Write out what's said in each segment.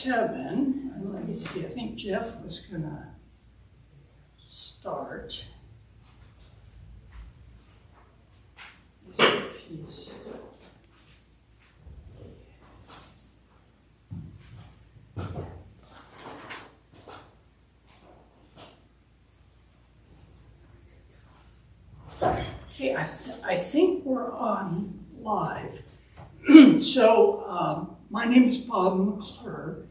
7. And let me see, I think Jeff was going to start. Let's see if he's... Okay, I think we're on live. So, my name is Bob McClure,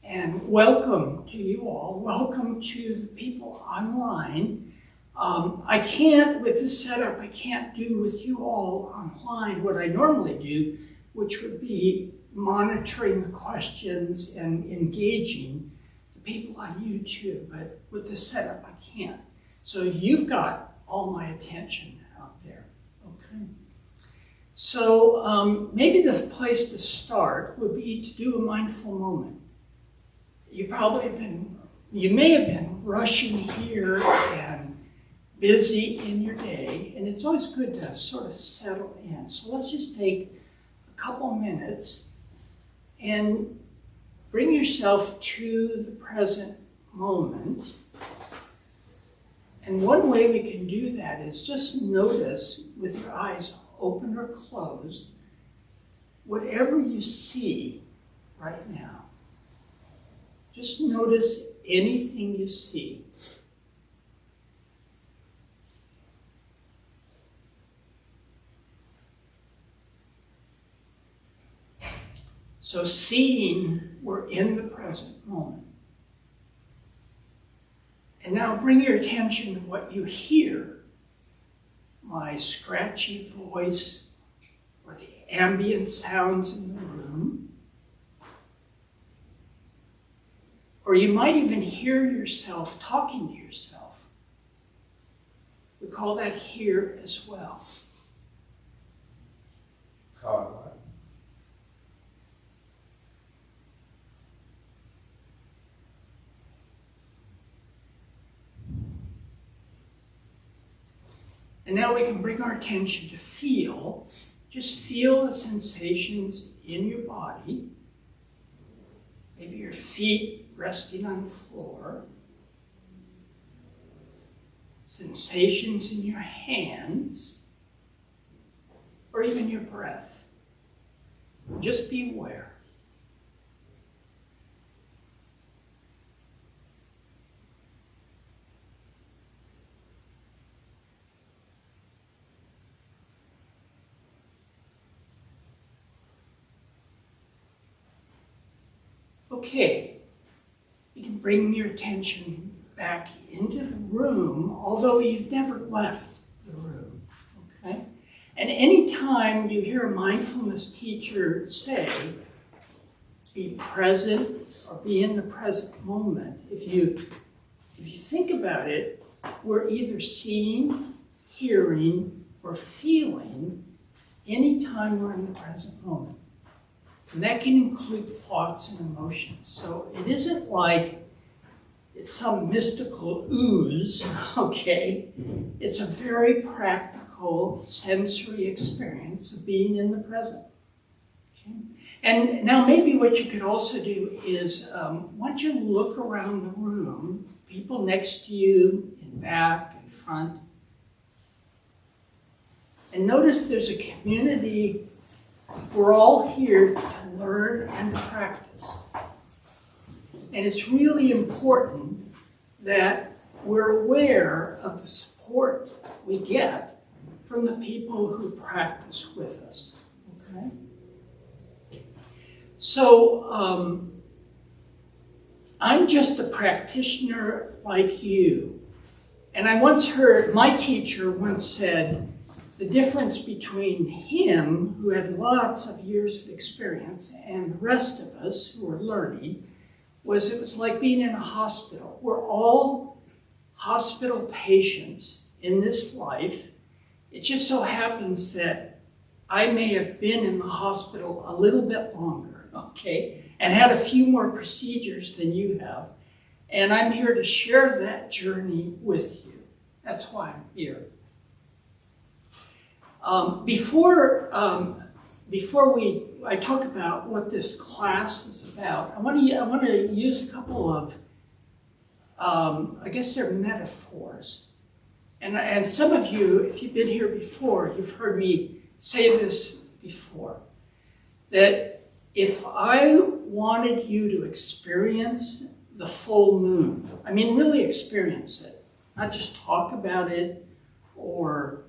and welcome to you all. Welcome to the people online. I can't, with this setup, I can't do with you all online what I normally do, which would be monitoring the questions and engaging the people on YouTube. But with this setup, I can't. So you've got all my attention out there, okay? So maybe the place to start would be to do a mindful moment. You may have been rushing here and busy in your day, and it's always good to sort of settle in. So let's just take a couple minutes and bring yourself to the present moment. And one way we can do that is just notice, with your eyes open or closed, whatever you see right now. Just notice anything you see. So seeing, we're in the present moment. And now bring your attention to what you hear. My scratchy voice, or the ambient sounds in the room. Or you might even hear yourself talking to yourself. We call that hear as well. And now we can bring our attention to feel. Just feel the sensations in your body. Maybe your feet resting on the floor. Sensations in your hands. Or even your breath. Just be aware. Okay, you can bring your attention back into the room, although you've never left the room, okay? And anytime you hear a mindfulness teacher say, be present or be in the present moment, if you think about it, we're either seeing, hearing, or feeling anytime we're in the present moment. And that can include thoughts and emotions. So it isn't like it's some mystical ooze, okay? It's a very practical sensory experience of being in the present. Okay? And now maybe what you could also do is, once you look around the room, people next to you, in back, in front, and notice there's a community. We're all here to learn and to practice. And it's really important that we're aware of the support we get from the people who practice with us. Okay? So, I'm just a practitioner like you. And I once heard, my teacher once said, the difference between him, who had lots of years of experience, and the rest of us who were learning, was it was like being in a hospital. We're all hospital patients in this life. It just so happens that I may have been in the hospital a little bit longer, okay, and had a few more procedures than you have. And I'm here to share that journey with you. That's why I'm here. Before before I talk about what this class is about, I want to use a couple of, I guess they're metaphors. And some of you, if you've been here before, you've heard me say this before, that if I wanted you to experience the full moon, I mean really experience it, not just talk about it or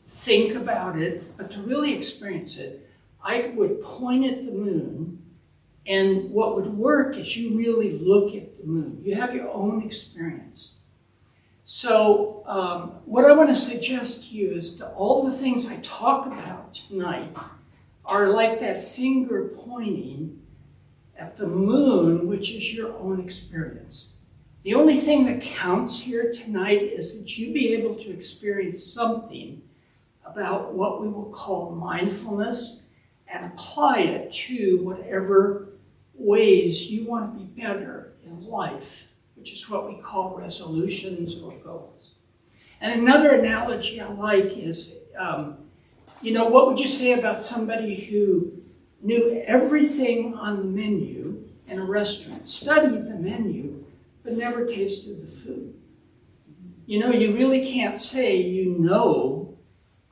think about it, but to really experience it, I would point at the moon, and what would work is you really look at the moon. You have your own experience. So what I want to suggest to you is that all the things I talk about tonight are like that finger pointing at the moon, which is your own experience. The only thing that counts here tonight is that you be able to experience something about what we will call mindfulness and apply it to whatever ways you want to be better in life, which is what we call resolutions or goals. And another analogy I like is, what would you say about somebody who knew everything on the menu in a restaurant, studied the menu, but never tasted the food? You really can't say you know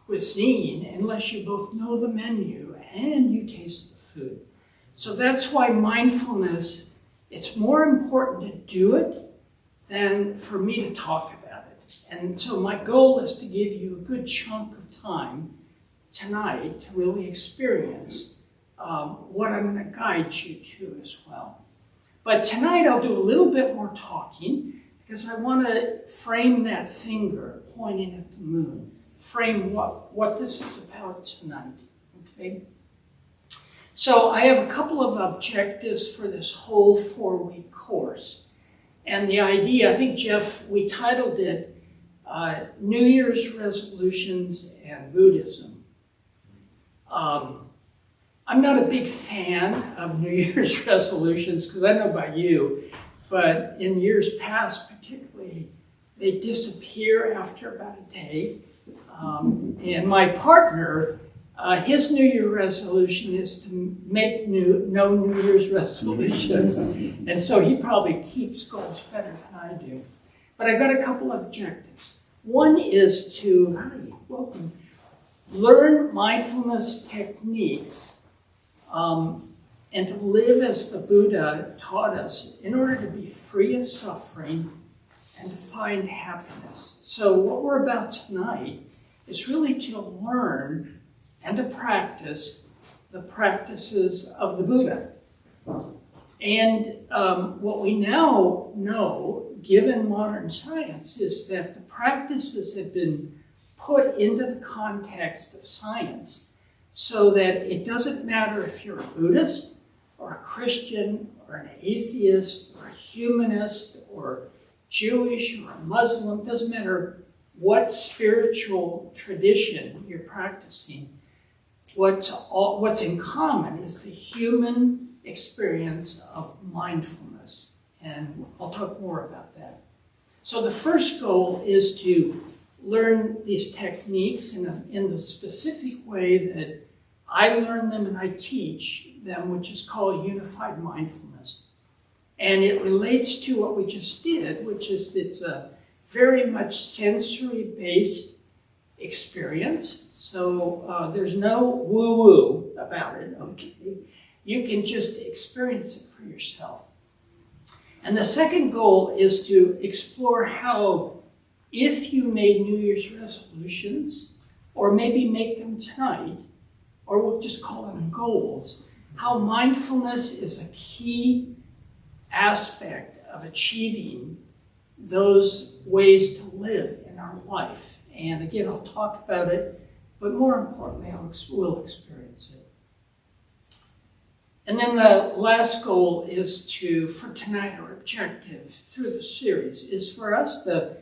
cuisine unless you both know the menu and you taste the food. So that's why mindfulness, it's more important to do it than for me to talk about it. And so my goal is to give you a good chunk of time tonight to really experience what I'm going to guide you to as well. But tonight I'll do a little bit more talking because I want to frame that finger pointing at the moon, frame what this is about tonight, okay? So I have a couple of objectives for this whole 4-week course. And the idea, I think, Jeff, we titled it New Year's Resolutions and Buddhism. I'm not a big fan of New Year's resolutions because I don't know about you, but in years past particularly, they disappear after about a day. And my partner, his New Year resolution is to make no New Year's resolutions. And so he probably keeps goals better than I do. But I've got a couple of objectives. One is to, learn mindfulness techniques and to live as the Buddha taught us in order to be free of suffering and to find happiness. So what we're about tonight is really to learn and to practice the practices of the Buddha. And what we now know, given modern science, is that the practices have been put into the context of science so that it doesn't matter if you're a Buddhist or a Christian or an atheist or a humanist or Jewish or a Muslim, it doesn't matter what spiritual tradition you're practicing. What's in common is the human experience of mindfulness. And I'll talk more about that. So the first goal is to learn these techniques in the specific way that I learn them and I teach them, which is called unified mindfulness. And it relates to what we just did, which is it's a very much sensory-based experience. So there's no woo-woo about it, okay? You can just experience it for yourself. And the second goal is to explore how, if you made New Year's resolutions, or maybe make them tonight, or we'll just call them goals, how mindfulness is a key aspect of achieving those ways to live in our life. And again, I'll talk about it, but more importantly, we'll experience it. And then the last goal is for tonight, our objective through the series is for us to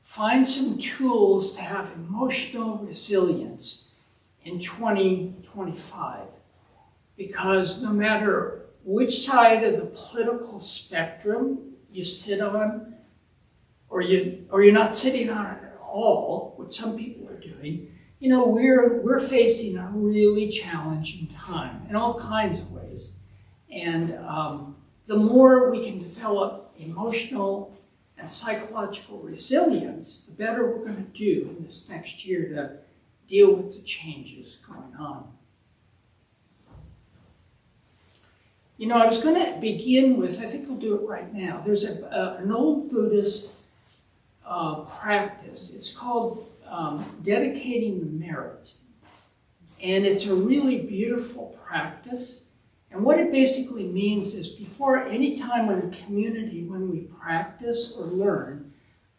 find some tools to have emotional resilience in 2025. Because no matter which side of the political spectrum you sit on, or you're not sitting on it at all, what some people are doing, You know, we're facing a really challenging time in all kinds of ways. And the more we can develop emotional and psychological resilience, the better we're going to do in this next year to deal with the changes going on. You know, I was going to begin with, I think I'll do it right now. There's an old Buddhist practice. It's called dedicating the merit. And it's a really beautiful practice. And what it basically means is before any time in a community when we practice or learn,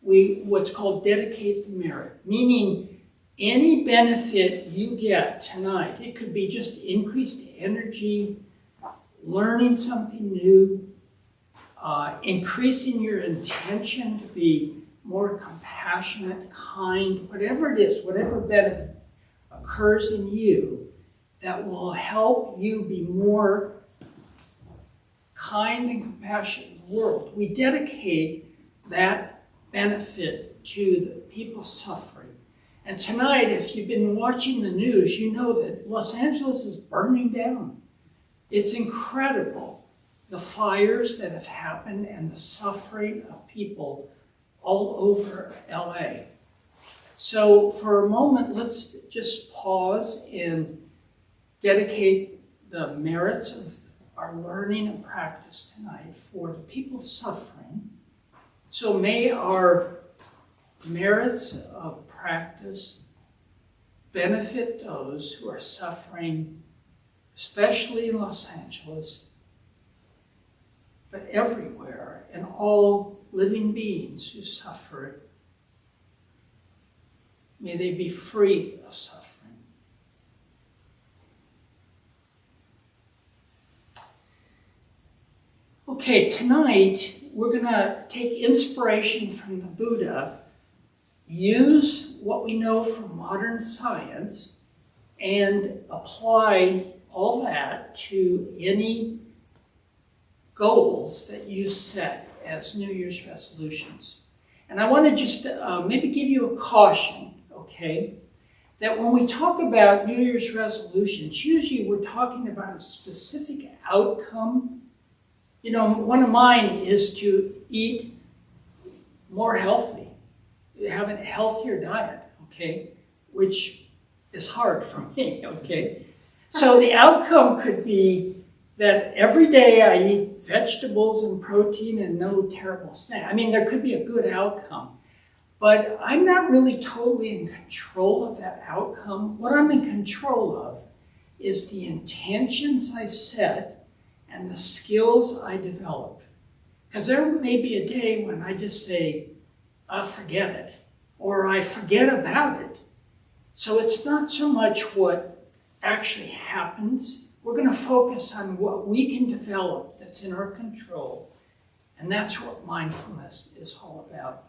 we what's called dedicate the merit, meaning any benefit you get tonight, it could be just increased energy, learning something new, increasing your intention to be more compassionate, kind, whatever it is, whatever benefit occurs in you that will help you be more kind and compassionate in the world. We dedicate that benefit to the people suffering. And tonight, if you've been watching the news, you know that Los Angeles is burning down. It's incredible, the fires that have happened and the suffering of people all over LA. So for a moment, let's just pause and dedicate the merits of our learning and practice tonight for the people suffering. So may our merits of practice benefit those who are suffering, especially in Los Angeles, but everywhere, and all living beings who suffer. May they be free of suffering. Okay, tonight we're going to take inspiration from the Buddha, use what we know from modern science, and apply all that to any goals that you set as New Year's resolutions. And I want to just maybe give you a caution, okay? That when we talk about New Year's resolutions, usually we're talking about a specific outcome. You know, one of mine is to eat more healthy, have a healthier diet, okay? Which is hard for me, okay? So the outcome could be that every day I eat vegetables and protein and no terrible snack. I mean, there could be a good outcome, but I'm not really totally in control of that outcome. What I'm in control of is the intentions I set and the skills I develop. Because there may be a day when I just say, forget it, or I forget about it. So it's not so much what actually happens. We're going to focus on what we can develop that's in our control. And that's what mindfulness is all about.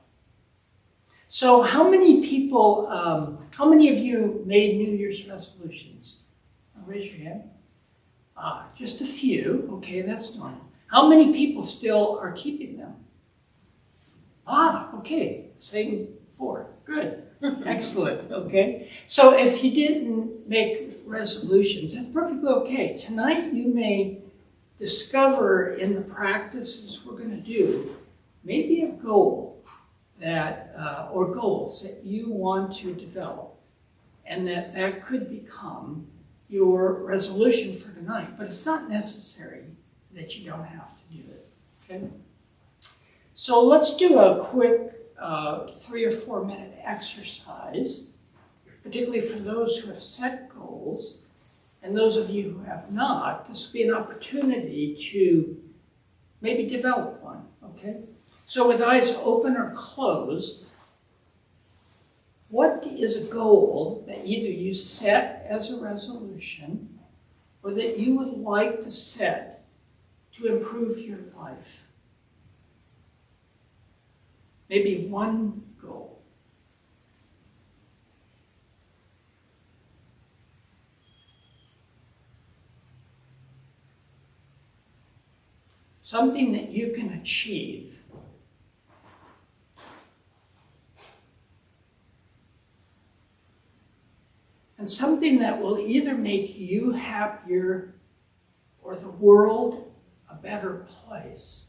So how many people, how many of you made New Year's resolutions? Raise your hand. Just a few. Okay, that's normal. How many people still are keeping them? Okay, same 4. Good. Excellent. Okay. So if you didn't make resolutions, that's perfectly okay. Tonight you may discover in the practices we're going to do maybe a goal that, or goals that you want to develop, and that could become your resolution for tonight. But it's not necessary that you don't have to do it. Okay. So let's do a quick 3 or 4 minute exercise, particularly for those who have set goals, and those of you who have not. This will be an opportunity to maybe develop one, okay? So with eyes open or closed, what is a goal that either you set as a resolution or that you would like to set to improve your life? Maybe one goal. Something that you can achieve. and something that will either make you happier or the world a better place.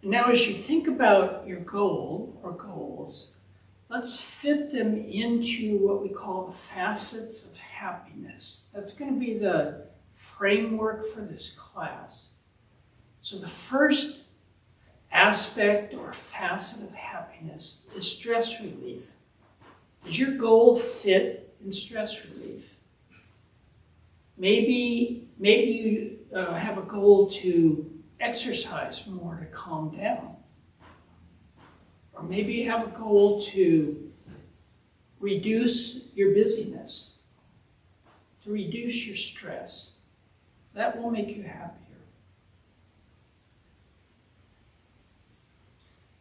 Now, as you think about your goal or goals, let's fit them into what we call the facets of happiness. That's going to be the framework for this class. So the first aspect or facet of happiness is stress relief. Does your goal fit in stress relief? Maybe you have a goal to exercise more to calm down. Or maybe you have a goal to reduce your busyness, to reduce your stress. That will make you happier.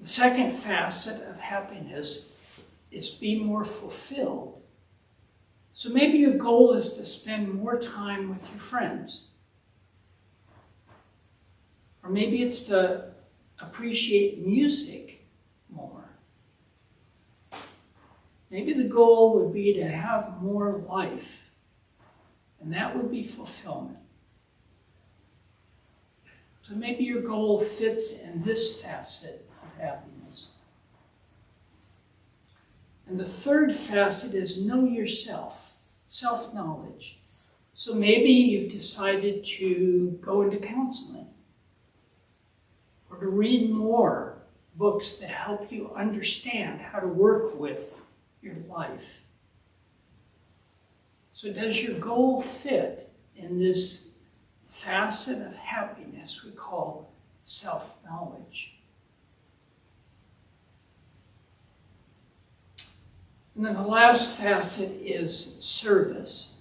The second facet of happiness is be more fulfilled. So maybe your goal is to spend more time with your friends. Or maybe it's to appreciate music more. Maybe the goal would be to have more life, and that would be fulfillment. So maybe your goal fits in this facet of happiness. And the third facet is know yourself, self-knowledge. So maybe you've decided to go into counseling, or to read more books to help you understand how to work with your life. So does your goal fit in this facet of happiness we call self-knowledge? And then the last facet is service.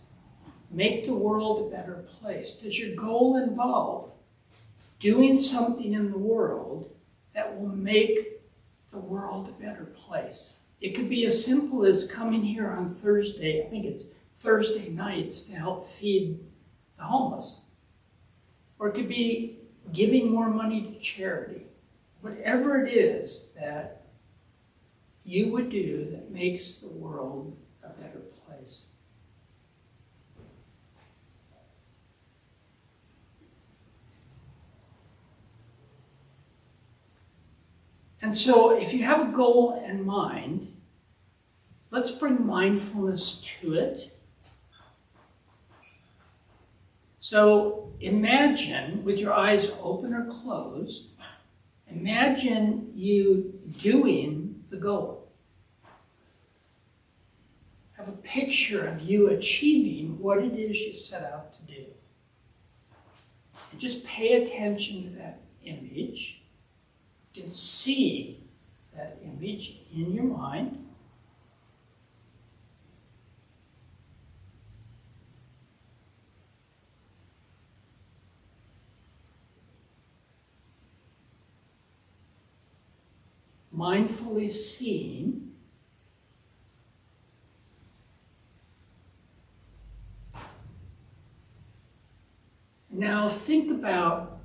Make the world a better place. Does your goal involve doing something in the world that will make the world a better place? It could be as simple as coming here on Thursday, I think it's Thursday nights, to help feed the homeless. Or it could be giving more money to charity. Whatever it is that you would do that makes the world a better place. And so if you have a goal in mind, let's bring mindfulness to it. So imagine, with your eyes open or closed, imagine you doing the goal. Have a picture of you achieving what it is you set out to do. And just pay attention to that image. You can see that image in your mind. Mindfully seeing. Now think about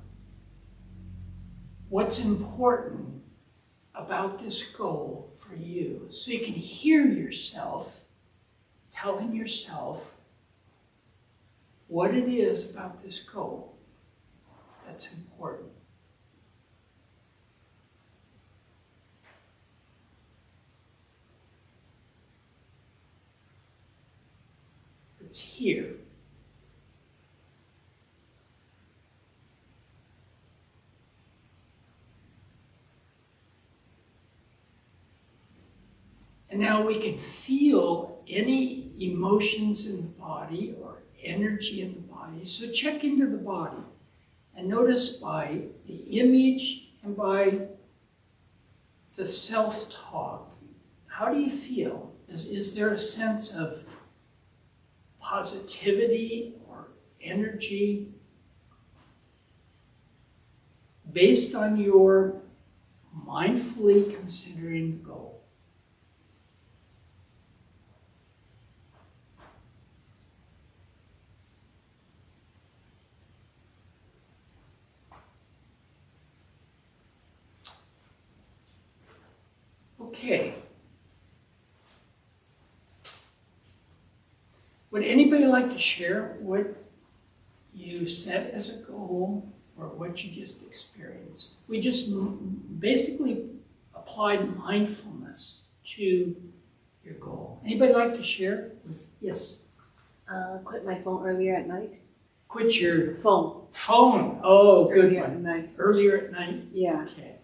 what's important about this goal for you. So you can hear yourself telling yourself what it is about this goal that's important. It's here. And now we can feel any emotions in the body or energy in the body. So check into the body and notice by the image and by the self-talk, how do you feel? Is there a sense of positivity or energy based on your mindfully considering the goal? Okay. Would anybody like to share what you set as a goal or what you just experienced? We just basically applied mindfulness to your goal. Anybody like to share? Yes. Quit my phone earlier at night. Quit your Phone. phone. Oh, good Earlier one. at night. Earlier at night? Yeah. Okay.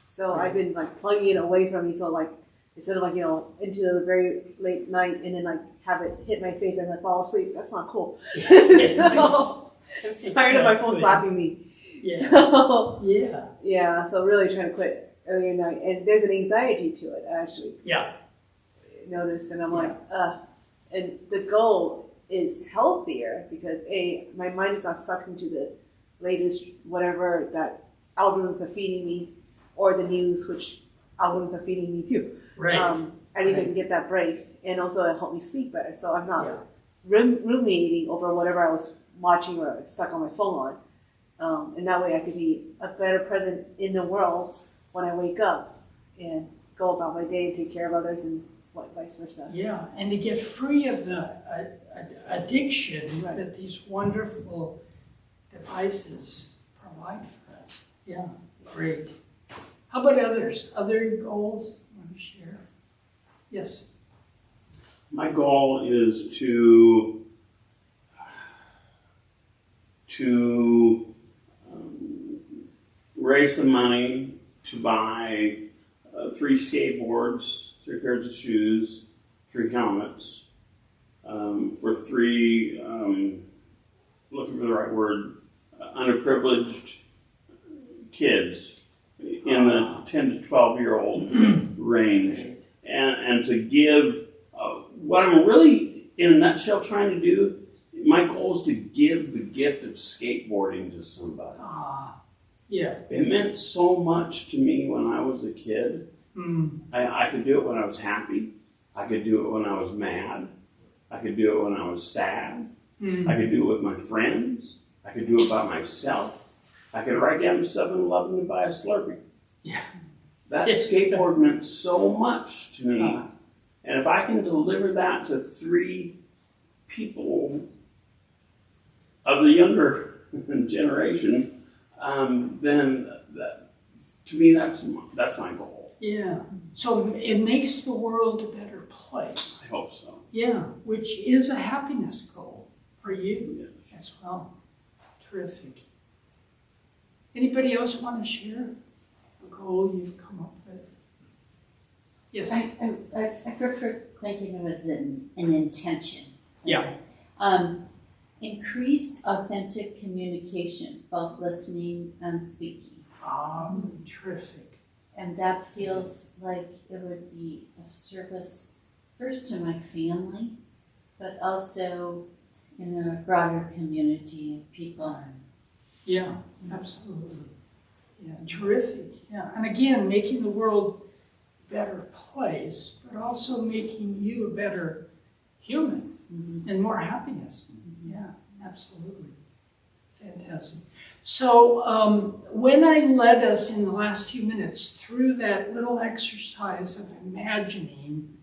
So I've been like plugging it away from me. So like instead of like, you know, into the very late night and then like have it hit my face and I fall asleep. That's not cool. So I'm tired of my phone slapping me. Yeah. So Yeah. so really trying to quit earlier at night. And there's an anxiety to it actually. Yeah. Noticed and I'm like, and the goal is healthier because my mind is not sucked into the latest whatever that algorithms are feeding me or the news, which algorithms are feeding me too. Right. At least I can get that break, and also it helped me sleep better. So I'm not ruminating over whatever I was watching or stuck on my phone on, and that way I could be a better present in the world when I wake up and go about my day and take care of others and vice versa. Yeah, and to get free of the addiction that these wonderful devices provide for us. Yeah, great. How about others? Other goals you want to share? Yes. My goal is to raise some money to buy 3 skateboards, 3 pairs of shoes, 3 helmets, for 3, looking for the right word, underprivileged kids in the 10 to 12-year-old range. And to give, what I'm really, in a nutshell, trying to do, my goal is to give the gift of skateboarding to somebody. Yeah. It meant so much to me when I was a kid. I could do it when I was happy. I could do it when I was mad. I could do it when I was sad. I could do it with my friends. I could do it by myself. I could ride down to 7-Eleven to buy a Slurpee. Yeah. That skateboard meant so much to me. And if I can deliver that to 3 people of the younger generation, then to me, that's my goal. Yeah. So it makes the world a better place. I hope so. Yeah, which is a happiness goal for you as well. Terrific. Anybody else want to share a goal you've come up with? Yes. I prefer thinking of it as an intention. Yeah. Increased authentic communication, both listening and speaking. Terrific. And that feels like it would be of service first to my family, but also in a broader community of people. Yeah, absolutely. Yeah, terrific. Yeah, and again, making the world a better place, but also making you a better human and more happiness. Yeah, absolutely. Fantastic. So when I led us in the last few minutes through that little exercise of imagining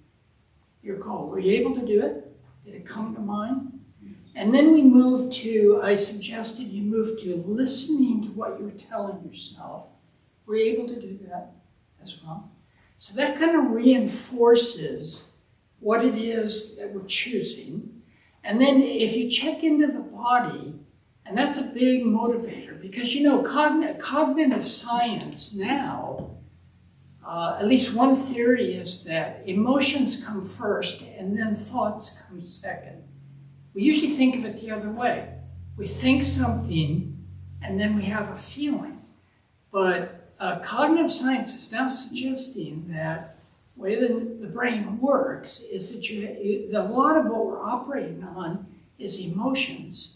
your goal, were you able to do it? Did it come to mind? And then we moved to, I suggested you move to listening to what you're telling yourself. Were you able to do that as well? So that kind of reinforces what it is that we're choosing. And then if you check into the body, and that's a big motivator because, you know, cognitive science now, at least one theory is that emotions come first and then thoughts come second. We usually think of it the other way. We think something and then we have a feeling. But cognitive science is now suggesting that the way the brain works is that a lot of what we're operating on is emotions.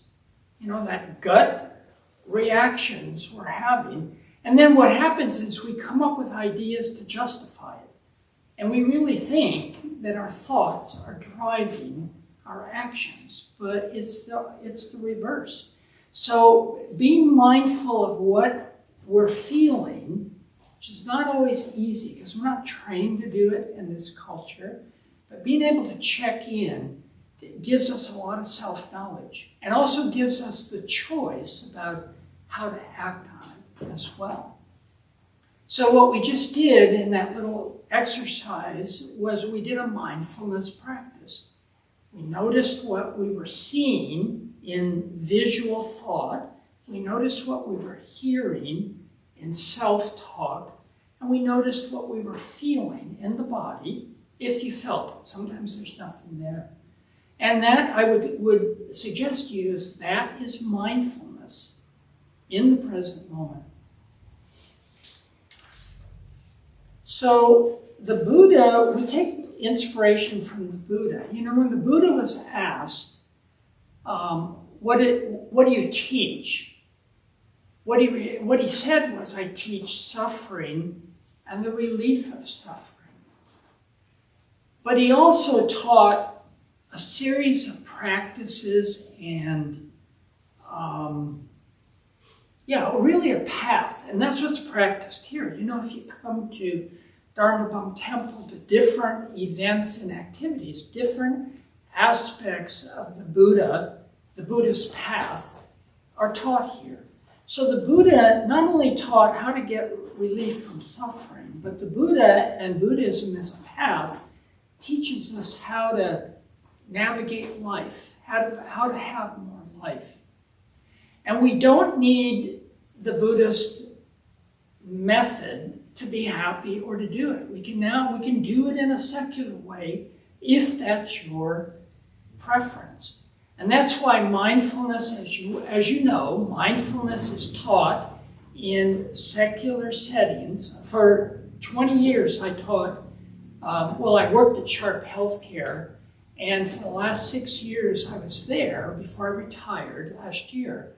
You know, that gut reactions we're having. And then what happens is we come up with ideas to justify it. And we really think that our thoughts are driving our actions, but it's the reverse. So being mindful of what we're feeling which is not always easy because we're not trained to do it in this culture. But being able to check in gives us a lot of self-knowledge and also gives us the choice about how to act on it as well. So what we just did in that little exercise was we did a mindfulness practice. We noticed what we were seeing in visual thought. We noticed what we were hearing in self-talk. And we noticed what we were feeling in the body, if you felt it. Sometimes there's nothing there. And that, I would suggest to you, is that is mindfulness in the present moment. So the Buddha, we take inspiration from the Buddha. You know, when the Buddha was asked, what do you teach? What he said was, I teach suffering and the relief of suffering. But he also taught a series of practices and, really a path. And that's what's practiced here. You know, if you come to Dharma Temple, to different events and activities, different aspects of the Buddha's path are taught here. So the Buddha not only taught how to get relief from suffering, but the Buddha and Buddhism as a path teaches us how to navigate life, how to have more life. And we don't need the Buddhist method to be happy or to do it. We can do it in a secular way if that's your preference. And that's why mindfulness, as you know, mindfulness is taught in secular settings. For 20 years I taught, I worked at Sharp Healthcare, and for the last 6 years I was there before I retired last year.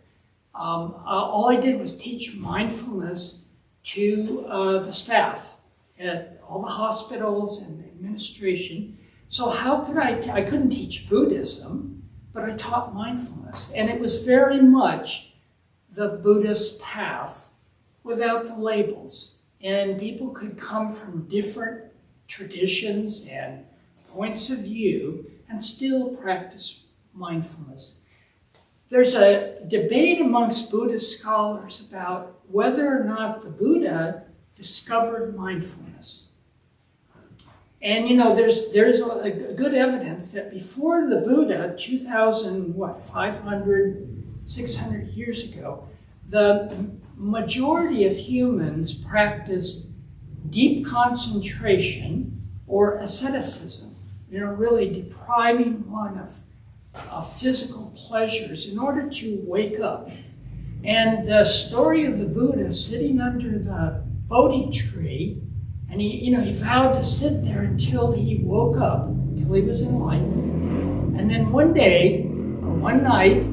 All I did was teach mindfulness to the staff at all the hospitals and administration. So how could I couldn't teach Buddhism, but I taught mindfulness. And it was very much the Buddhist path without the labels. And people could come from different traditions and points of view and still practice mindfulness. There's a debate amongst Buddhist scholars about whether or not the Buddha discovered mindfulness. And you know, there's a good evidence that before the Buddha, 500, 600 years ago, the majority of humans practiced deep concentration or asceticism, you know, really depriving one of physical pleasures in order to wake up. And the story of the Buddha sitting under the Bodhi tree, and he vowed to sit there until he woke up, until he was enlightened. And then one day, or one night,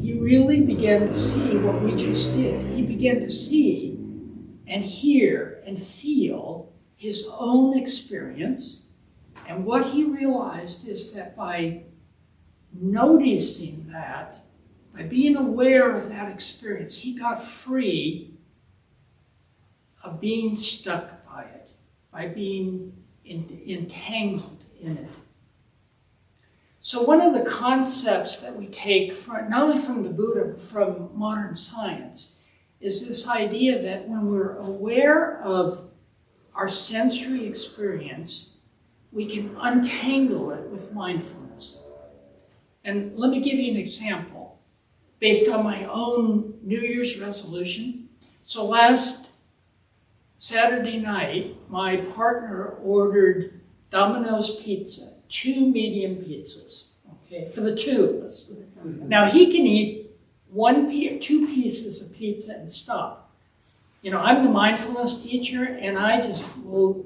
he really began to see what we just did. He began to see and hear and feel his own experience. And what he realized is that by noticing that, by being aware of that experience, he got free of being stuck by it, by being entangled in it. So one of the concepts that we take from, not only from the Buddha, but from modern science, is this idea that when we're aware of our sensory experience, we can untangle it with mindfulness. And let me give you an example based on my own New Year's resolution. So last Saturday night, my partner ordered Domino's pizza, 2 medium pizzas, okay, for the two of us. Now he can eat 2 pieces of pizza and stop. You know, I'm the mindfulness teacher, and I just will,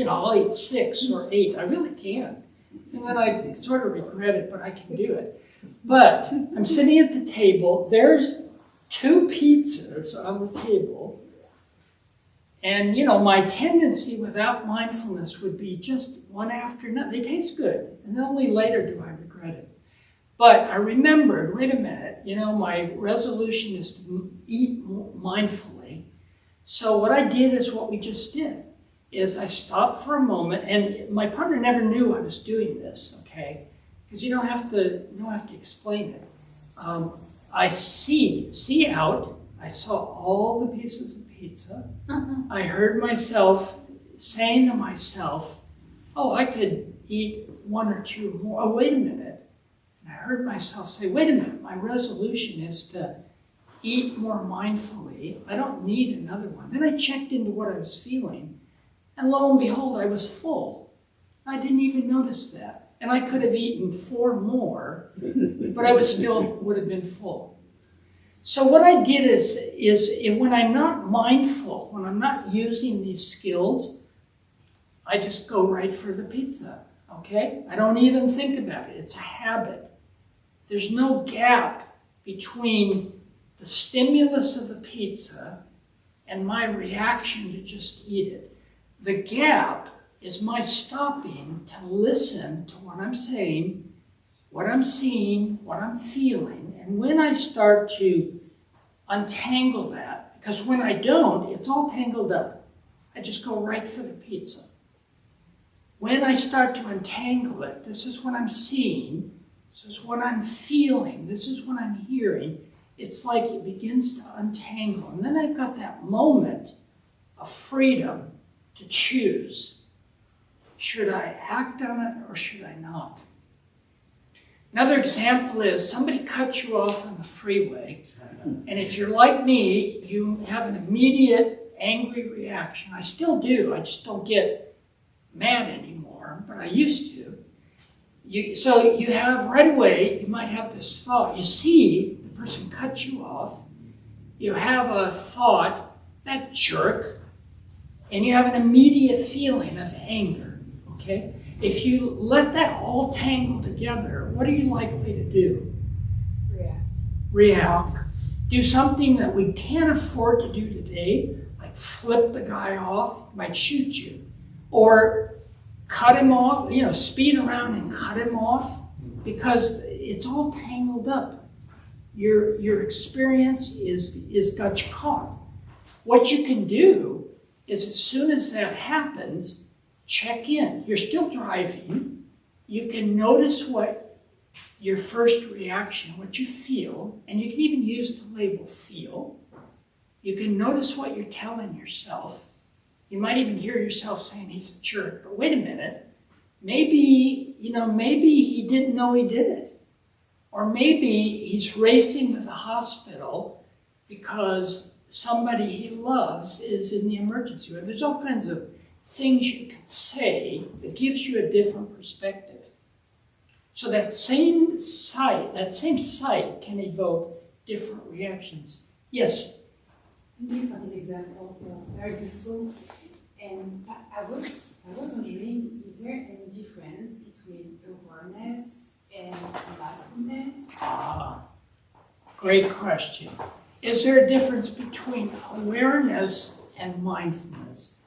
I'll eat 6 or 8. I really can. And then I sort of regret it, but I can do it. But I'm sitting at the table. There's 2 pizzas on the table. And, my tendency without mindfulness would be just one after another. They taste good, and only later do I regret it. But I remembered, wait a minute, my resolution is to eat mindfully. So what I did is what we just did, is I stopped for a moment, and my partner never knew I was doing this, okay? Because you don't have to explain it. I see out. I saw all the pieces of pizza. I heard myself saying to myself, oh, I could eat one or two more. Oh, wait a minute. And I heard myself say, wait a minute, my resolution is to eat more mindfully. I don't need another one. Then I checked into what I was feeling, and lo and behold, I was full. I didn't even notice that. And I could have eaten 4 more, but I would have been full. So what I did is when I'm not mindful, when I'm not using these skills, I just go right for the pizza, okay? I don't even think about it. It's a habit. There's no gap between the stimulus of the pizza and my reaction to just eat it. The gap is my stopping to listen to what I'm saying, what I'm seeing, what I'm feeling. And when I start to untangle that, because when I don't, it's all tangled up. I just go right for the pizza. When I start to untangle it, this is what I'm seeing, this is what I'm feeling, this is what I'm hearing. It's like it begins to untangle. And then I've got that moment of freedom to choose. Should I act on it or should I not? Another example is somebody cuts you off on the freeway, and if you're like me, you have an immediate angry reaction. I still do. I just don't get mad anymore, but I used to. So you have right away, you might have this thought. You see the person cut you off. You have a thought, that jerk, and you have an immediate feeling of anger, okay? If you let that all tangle together, what are you likely to do? React. Do something that we can't afford to do today, like flip the guy off, might shoot you. Or cut him off, speed around and cut him off, because it's all tangled up. Your experience is got you caught. What you can do is as soon as that happens, check in. You're still driving. You can notice what your first reaction, what you feel, and you can even use the label feel. You can notice what you're telling yourself. You might even hear yourself saying he's a jerk, but wait a minute. Maybe he didn't know he did it. Or maybe he's racing to the hospital because somebody he loves is in the emergency room. There's all kinds of things you can say that gives you a different perspective. So that same sight can evoke different reactions. Yes? Thank you for these examples. They are very useful. And I was wondering, is there any difference between awareness and mindfulness? Great question. Is there a difference between awareness and mindfulness?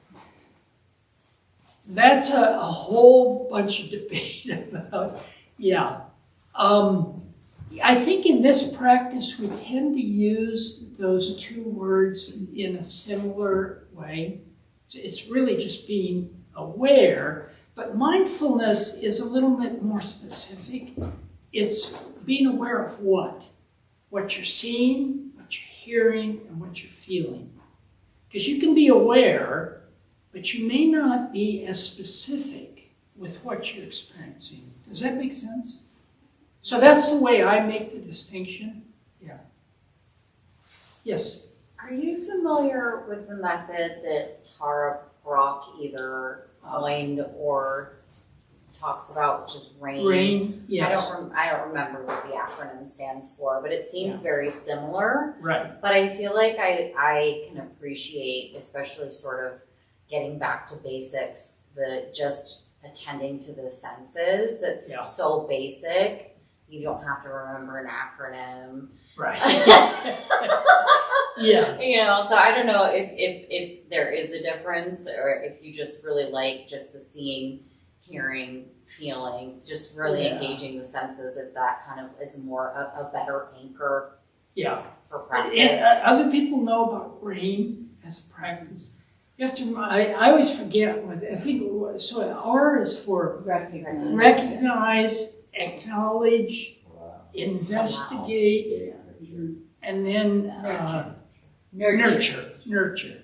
That's a whole bunch of debate about, yeah. I think in this practice we tend to use those two words in a similar way. It's really just being aware, but mindfulness is a little bit more specific. It's being aware of what? What you're seeing, what you're hearing, and what you're feeling. Because you can be aware, but you may not be as specific with what you're experiencing. Does that make sense? So that's the way I make the distinction. Yeah. Yes? Are you familiar with the method that Tara Brach either coined or talks about, which is RAIN? RAIN, yes. I don't remember what the acronym stands for, but it seems very similar. Right. But I feel like I can appreciate, especially sort of getting back to basics, the just attending to the senses. That's so basic. You don't have to remember an acronym. Right. Yeah. So I don't know if there is a difference, or if you just really like just the seeing, hearing, feeling, just really engaging the senses, if that kind of is more a better anchor for practice. And other people know about RAIN as a practice. You have to, I always forget what, I think, so R is for recognize, acknowledge, investigate, and then nurture.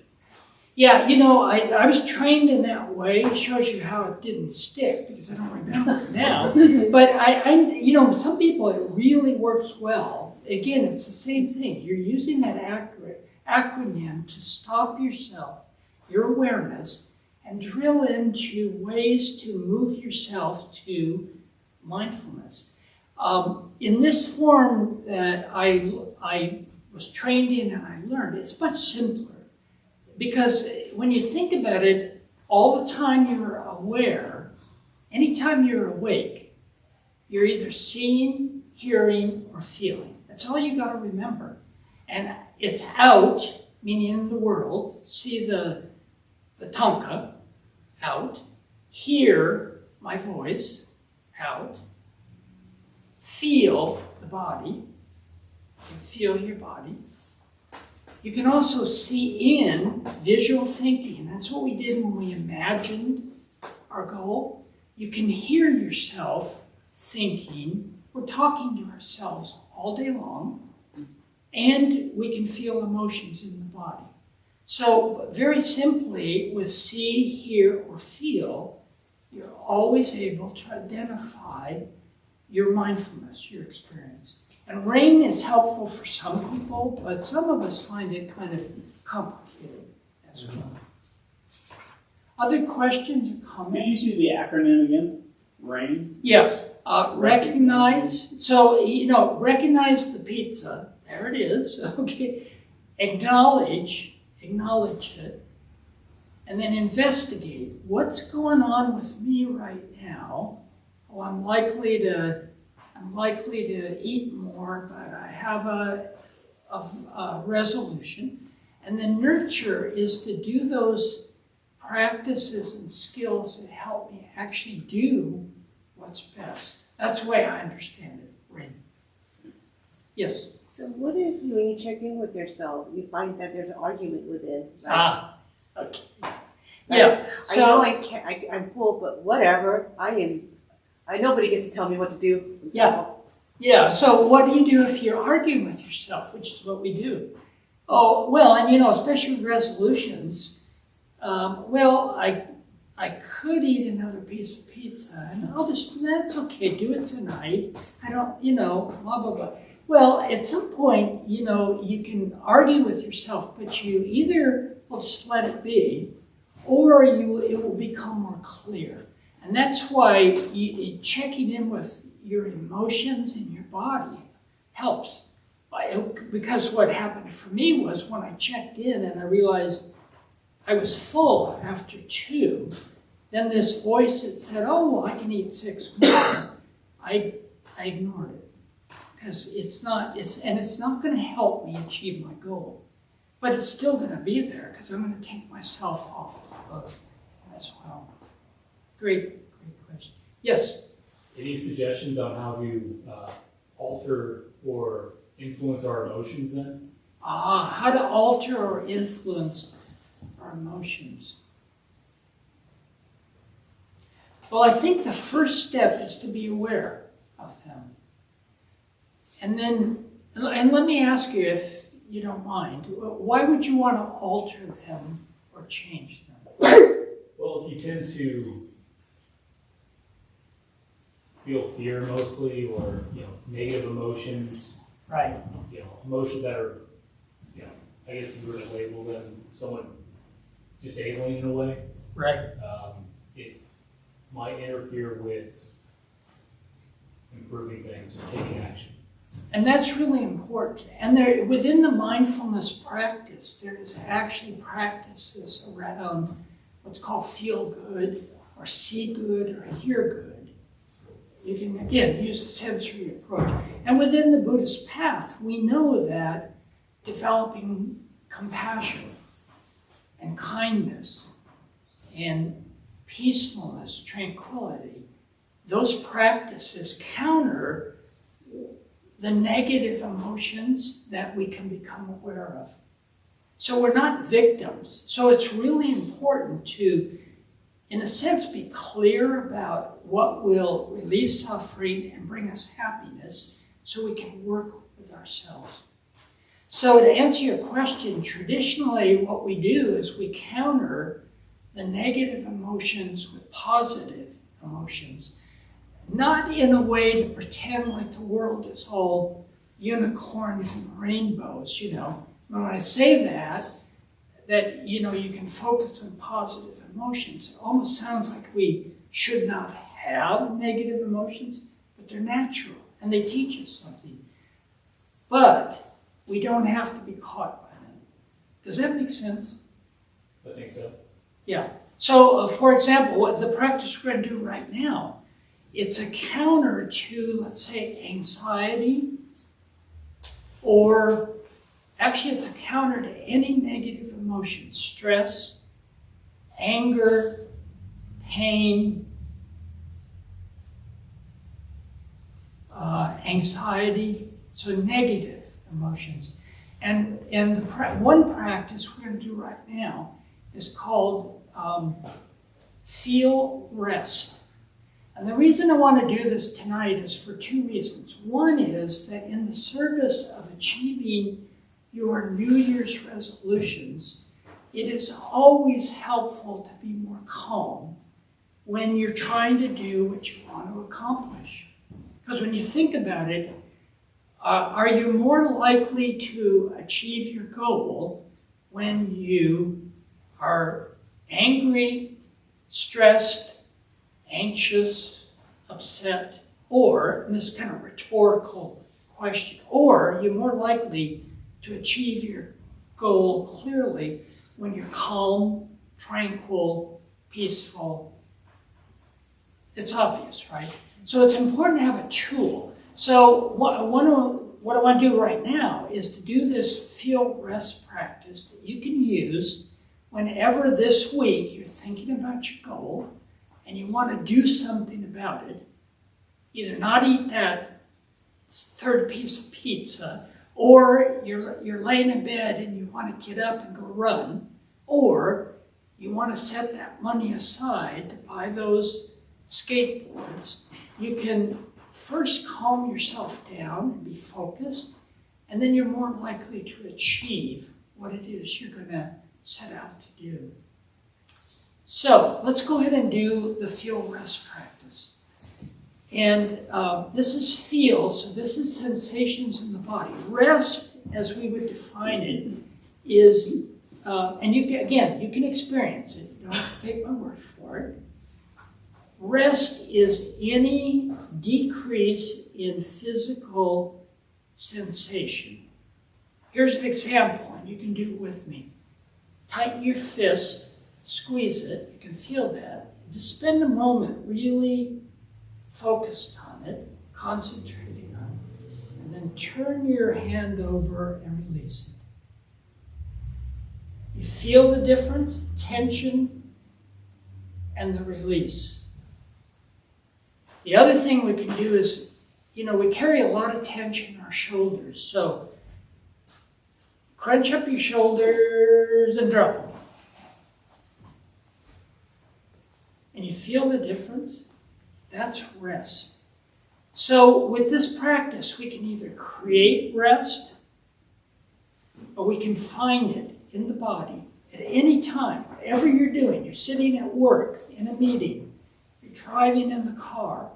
Yeah, you know, I was trained in that way. It shows you how it didn't stick because I don't remember it now. But I, you know, some people it really works well. Again, it's the same thing. You're using that acronym to stop yourself, your awareness, and drill into ways to move yourself to mindfulness. In this form that I was trained in and I learned, it's much simpler. Because when you think about it, all the time you're aware, anytime you're awake, you're either seeing, hearing, or feeling. That's all you got to remember. And it's out, meaning in the world. See the tanka, out. Hear my voice, out. Feel the body. You can feel your body. You can also see in visual thinking. That's what we did when we imagined our goal. You can hear yourself thinking. We're talking to ourselves all day long. And we can feel emotions in the body. So very simply, with see, hear, or feel, you're always able to identify your mindfulness, your experience. And rain is helpful for some people, but some of us find it kind of complicated as well. Other questions or comments? Can you do the acronym again? RAIN? Yeah. Recognize. So, you know, recognize the pizza. There it is. Okay. Acknowledge it. And then investigate. What's going on with me right now? Oh, I'm likely to eat more, but I have a resolution. And then nurture is to do those practices and skills that help me actually do what's best. That's the way I understand it, Rin. Yes? So what if when you check in with yourself, you find that there's an argument within? Okay. Yeah. So I know I'm full, but whatever. Nobody gets to tell me what to do. Yeah, so what do you do if you're arguing with yourself, which is what we do? Oh, well, and you know, especially with resolutions, I could eat another piece of pizza, and that's okay, do it tonight. I don't, you know, blah, blah, blah. Well, at some point, you know, you can argue with yourself, but you either will just let it be, or it will become more clear. And that's why checking in with your emotions in your body helps. Because what happened for me was when I checked in and I realized I was full after 2, then this voice that said, oh, well, I can eat 6 more, I ignored it. Because it's not going to help me achieve my goal. But it's still going to be there because I'm going to take myself off the hook as well. Great question. Yes? Any suggestions on how to alter or influence our emotions then? How to alter or influence our emotions. Well, I think the first step is to be aware of them. And let me ask you, if you don't mind, why would you want to alter them or change them? Well, if you tend to feel fear mostly, or negative emotions, Right. Emotions that are, I guess if you were to label them somewhat disabling in a way, Right. It might interfere with improving things or taking action. And that's really important. And within the mindfulness practice, there is actually practices around what's called feel good, or see good, or hear good. You can, again, use a sensory approach. And within the Buddhist path, we know that developing compassion and kindness and peacefulness, tranquility, those practices counter the negative emotions that we can become aware of. So we're not victims. So it's really important to, in a sense, be clear about what will relieve suffering and bring us happiness so we can work with ourselves. So to answer your question, traditionally what we do is we counter the negative emotions with positive emotions, not in a way to pretend like the world is all unicorns and rainbows, you know. When I say that, you know, you can focus on positive emotions. It almost sounds like we should not have negative emotions, but they're natural and they teach us something. But we don't have to be caught by them. Does that make sense? I think so. Yeah. So, for example, what the practice we're going to do right now, it's a counter to, let's say, anxiety, or actually it's a counter to any negative emotion, stress, anger, pain, anxiety, so negative emotions. And one practice we're going to do right now is called feel rest. And the reason I want to do this tonight is for two reasons. One is that in the service of achieving your New Year's resolutions, it is always helpful to be more calm when you're trying to do what you want to accomplish. Because when you think about it, are you more likely to achieve your goal when you are angry, stressed, anxious, upset, or, and this is kind of a rhetorical question, or are you more likely to achieve your goal clearly when you're calm, tranquil, peaceful? It's obvious, right? So it's important to have a tool. So what I want to do right now is to do this feel rest practice that you can use whenever this week you're thinking about your goal and you want to do something about it. Either not eat that third piece of pizza, or you're laying in bed and you want to get up and go run, or you want to set that money aside to buy those skateboards. You can first calm yourself down and be focused, and then you're more likely to achieve what it is you're going to set out to do. So let's go ahead and do the feel rest practice. And this is feel, so this is sensations in the body. Rest, as we would define it, is, and you can experience it. You don't have to take my word for it. Rest is any decrease in physical sensation. Here's an example, and you can do it with me. Tighten your fist, squeeze it, you can feel that. Just spend a moment really focused on it, concentrating on it, and then turn your hand over and release it. You feel the difference, tension and the release. The other thing we can do is, we carry a lot of tension in our shoulders, so crunch up your shoulders and drop them. And you feel the difference? That's rest. So with this practice, we can either create rest, or we can find it in the body at any time, whatever you're doing. You're sitting at work, in a meeting, you're driving in the car,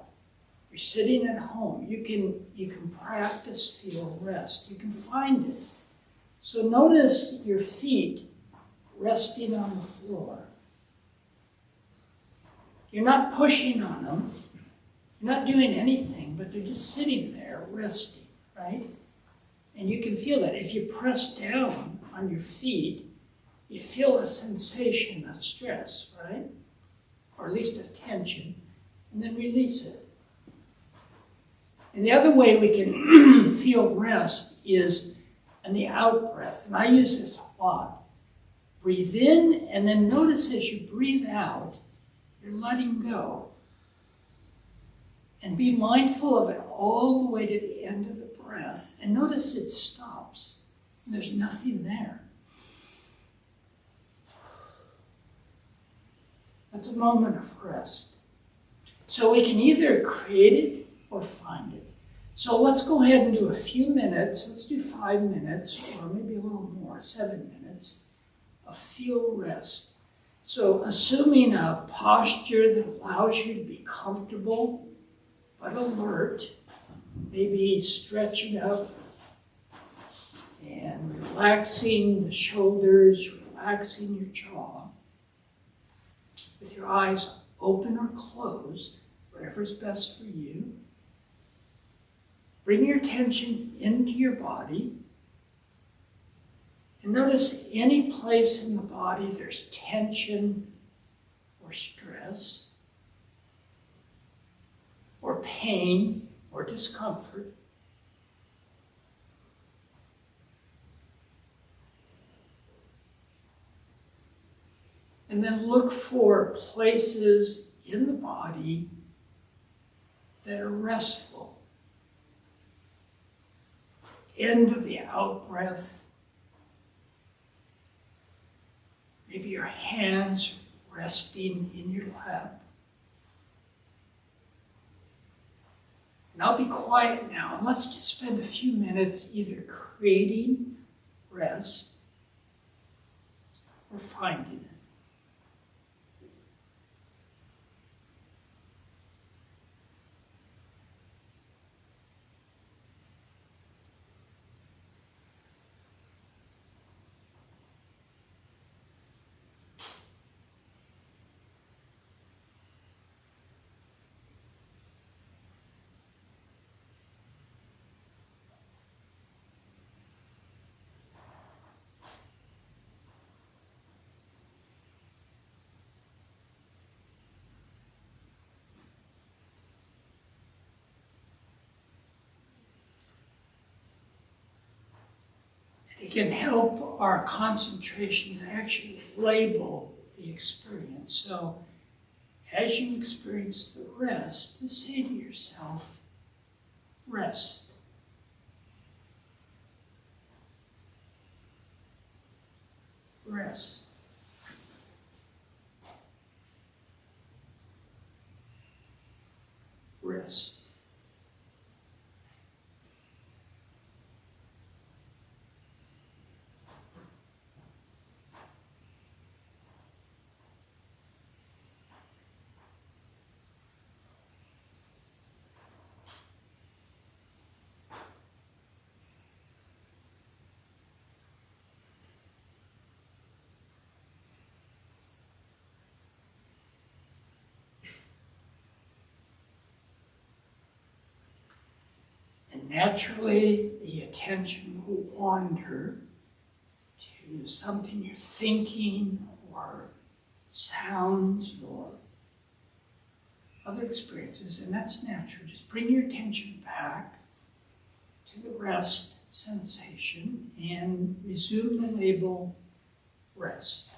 you're sitting at home. You can practice feel rest. You can find it. So notice your feet resting on the floor. You're not pushing on them. You're not doing anything, but they're just sitting there resting, right? And you can feel that. If you press down on your feet, you feel a sensation of stress, right? Or at least of tension, and then release it. And the other way we can feel rest is in the out breath, and I use this a lot. Breathe in, and then notice as you breathe out, you're letting go. And be mindful of it all the way to the end of the breath, and notice it stops. And there's nothing there. That's a moment of rest. So we can either create it or find it. So let's go ahead and do a few minutes. Let's do 5 minutes, or maybe a little more, 7 minutes of feel rest. So assuming a posture that allows you to be comfortable but alert, maybe stretching up and relaxing the shoulders, relaxing your jaw, with your eyes open or closed, whatever's best for you. Bring your attention into your body. And notice any place in the body there's tension or stress or pain or discomfort. And then look for places in the body that are restful. End of the out breath. Maybe your hands resting in your lap. And I'll be quiet now, and let's just spend a few minutes either creating rest or finding it. It can help our concentration to actually label the experience. So as you experience the rest, just say to yourself, rest. Rest. Rest. And naturally, the attention will wander to something you're thinking or sounds or other experiences, and that's natural. Just bring your attention back to the rest sensation and resume the label rest.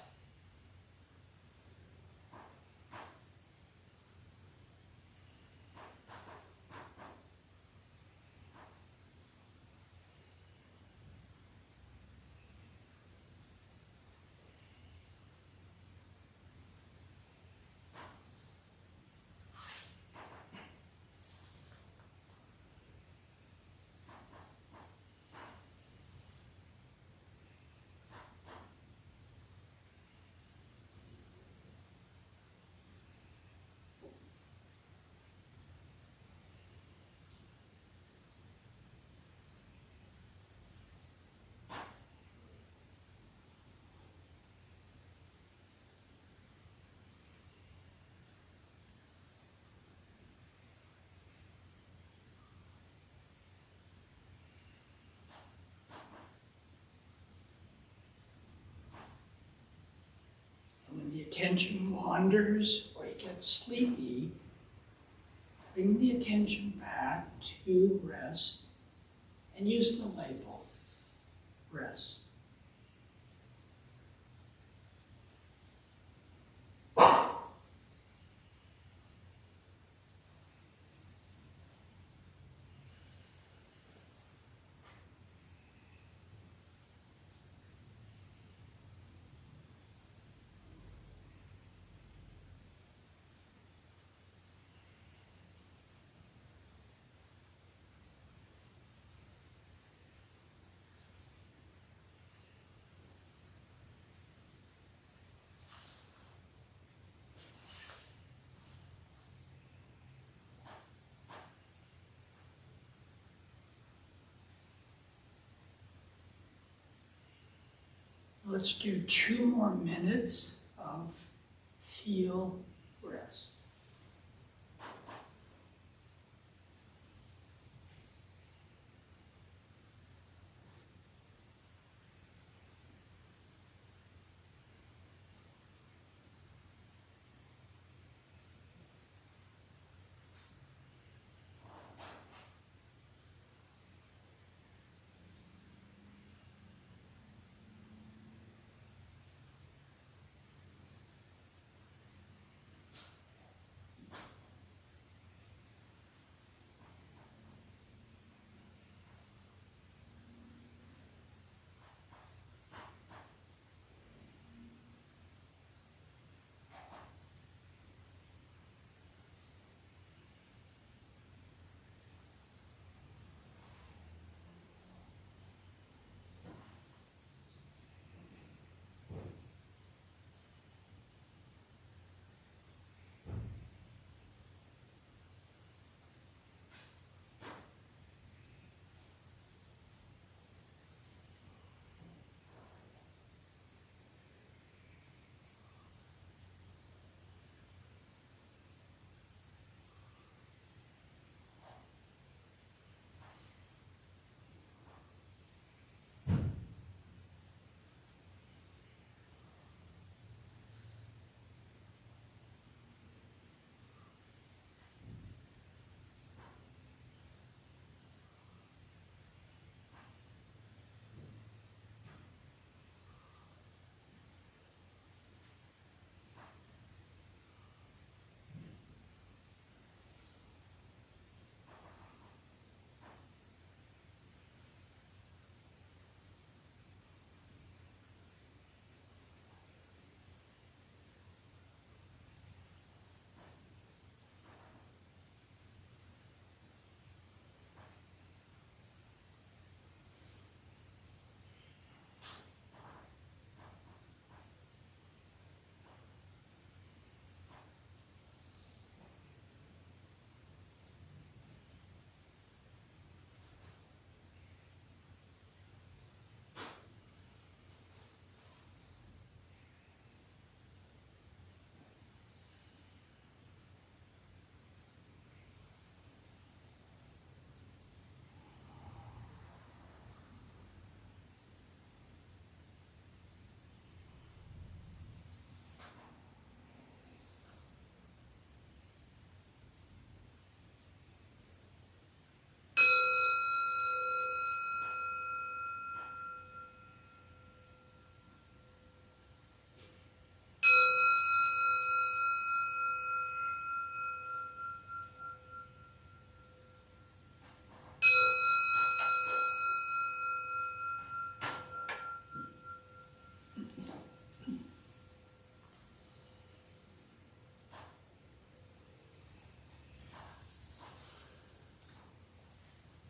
When the attention wanders or you get sleepy, bring the attention back to rest and use the label rest. Let's do 2 more minutes of feel rest.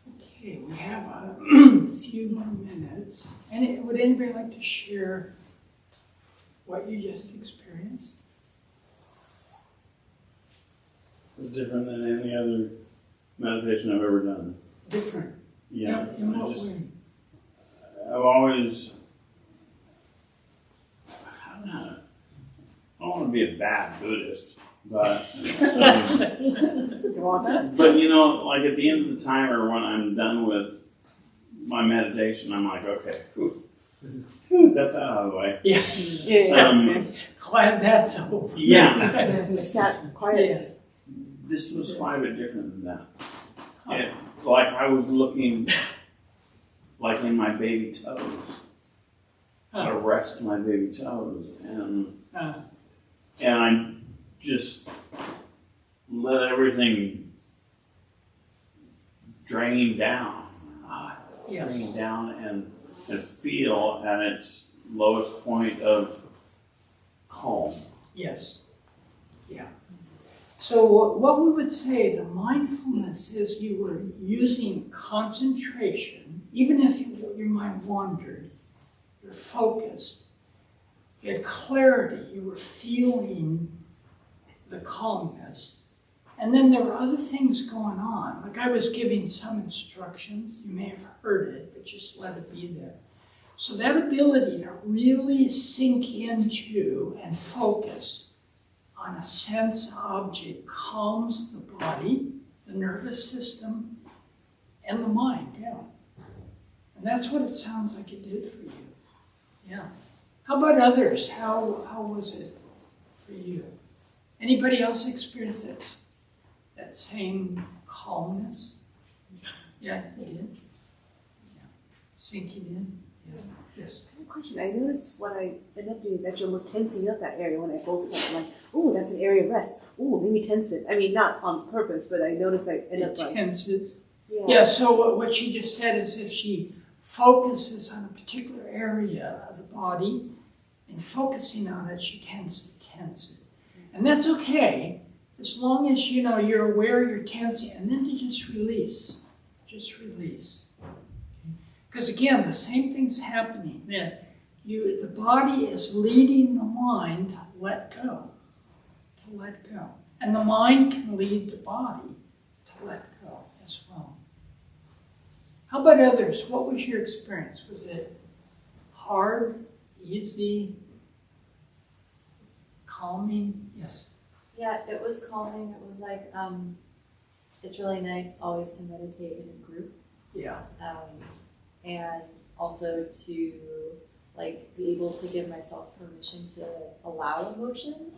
Okay, we have a few more minutes. Would anybody like to share what you just experienced? It's different than any other meditation I've ever done. Different. Yeah, In what way? I've always, I don't want to be a bad Buddhist, but You want that? but you know, like at the end of the timer when I'm done with my meditation, I'm like, okay, got that out of the way. Yeah, Yeah. glad that's over. Yeah. Sat quiet. This was quite a bit different than that. It, like I was looking like in my baby toes. I rest my baby toes and I just let everything drain down. Yes. Drain down and feel at its lowest point of calm. Yes. Yeah. So what we would say, the mindfulness is you were using concentration, even if your mind wandered, you're focused, you had clarity, you were feeling the calmness. And then there were other things going on. Like I was giving some instructions, you may have heard it, but just let it be there. So that ability to really sink into and focus on a sense object calms the body, the nervous system, and the mind, yeah. And that's what it sounds like it did for you. Yeah. How about others? How was it for you? Anybody else experience that same calmness? Yeah, you did? Yeah. Sinking in? Yeah. Yes. I have a question. I noticed what I end up doing is actually almost tensing up that area when I focus on it. I'm like, oh, that's an area of rest. Oh, let me tense it. I mean, not on purpose, but I notice I end up It like... tenses. Yeah. Yeah, so what she just said is if she focuses on a particular area of the body and focusing on it, she tends to tense it. And that's okay, as long as you're aware you're tensing, and then to just release. Just release. Because again, the same thing's happening, that the body is leading the mind to let go. To let go. And the mind can lead the body to let go as well. How about others? What was your experience? Was it hard, easy, calming? Yes. Yeah, it was calming. It was like, it's really nice always to meditate in a group. Yeah. And also to be able to give myself permission to allow emotion.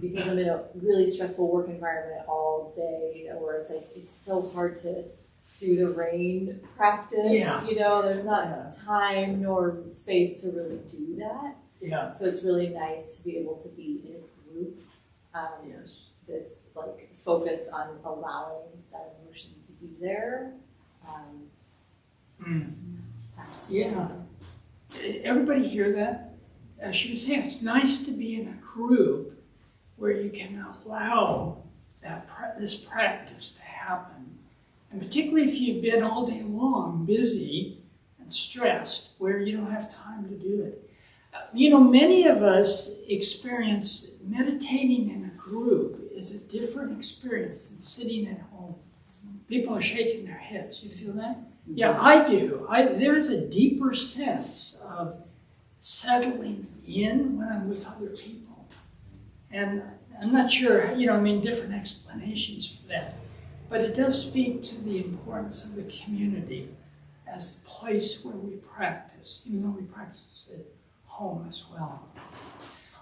Because I'm in a really stressful work environment all day, where it's like, it's so hard to do the rain practice. Yeah. There's not time nor space to really do that. Yeah. So it's really nice to be able to be in a group Yes. that's focused on allowing that emotion to be there. Just practicing. Yeah. Everybody hear that? She was saying it's nice to be in a group where you can allow this practice to happen. And particularly if you've been all day long busy and stressed, where you don't have time to do it. Many of us experience meditating in a group is a different experience than sitting at home. People are shaking their heads. You feel that? Yeah, I do. There's a deeper sense of settling in when I'm with other people. And I'm not sure, different explanations for that. But it does speak to the importance of the community as the place where we practice, even though we practice at home as well.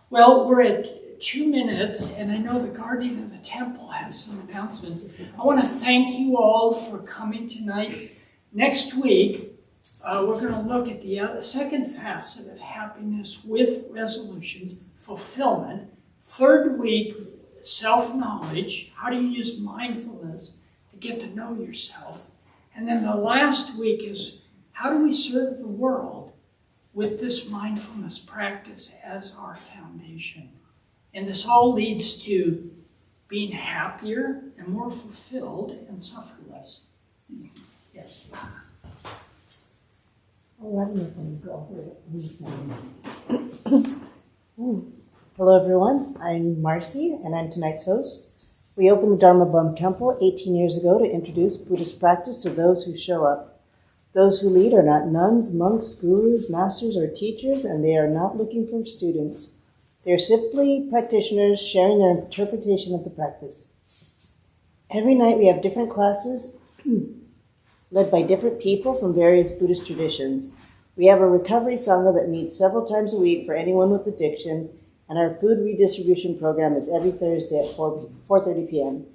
Well, we're at 2 minutes, and I know the guardian of the temple has some announcements. I want to thank you all for coming tonight. Next week, we're going to look at the second facet of happiness with resolutions, fulfillment. Third week, self-knowledge. How do you use mindfulness to get to know yourself? And then the last week is how do we serve the world with this mindfulness practice as our foundation? And this all leads to being happier and more fulfilled and suffer less. Yes. Hello everyone, I'm Marcy and I'm tonight's host. We opened the Dharma Bum Temple 18 years ago to introduce Buddhist practice to those who show up. Those who lead are not nuns, monks, gurus, masters, or teachers, and they are not looking for students. They are simply practitioners sharing their interpretation of the practice. Every night we have different classes led by different people from various Buddhist traditions. We have a recovery sangha that meets several times a week for anyone with addiction, and our food redistribution program is every Thursday at 4:30 p.m.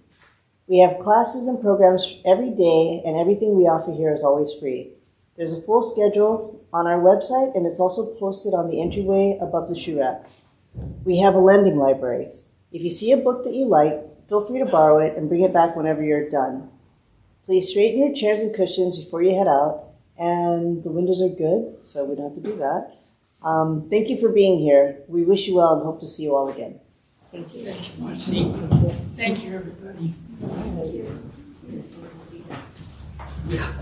We have classes and programs every day, and everything we offer here is always free. There's a full schedule on our website, and it's also posted on the entryway above the shoe rack. We have a lending library. If you see a book that you like, feel free to borrow it and bring it back whenever you're done. Please straighten your chairs and cushions before you head out, and the windows are good, so we don't have to do that. Thank you for being here. We wish you well and hope to see you all again. Thank you. Thank you, Marcy. Thank you, everybody. Thank you. Yeah.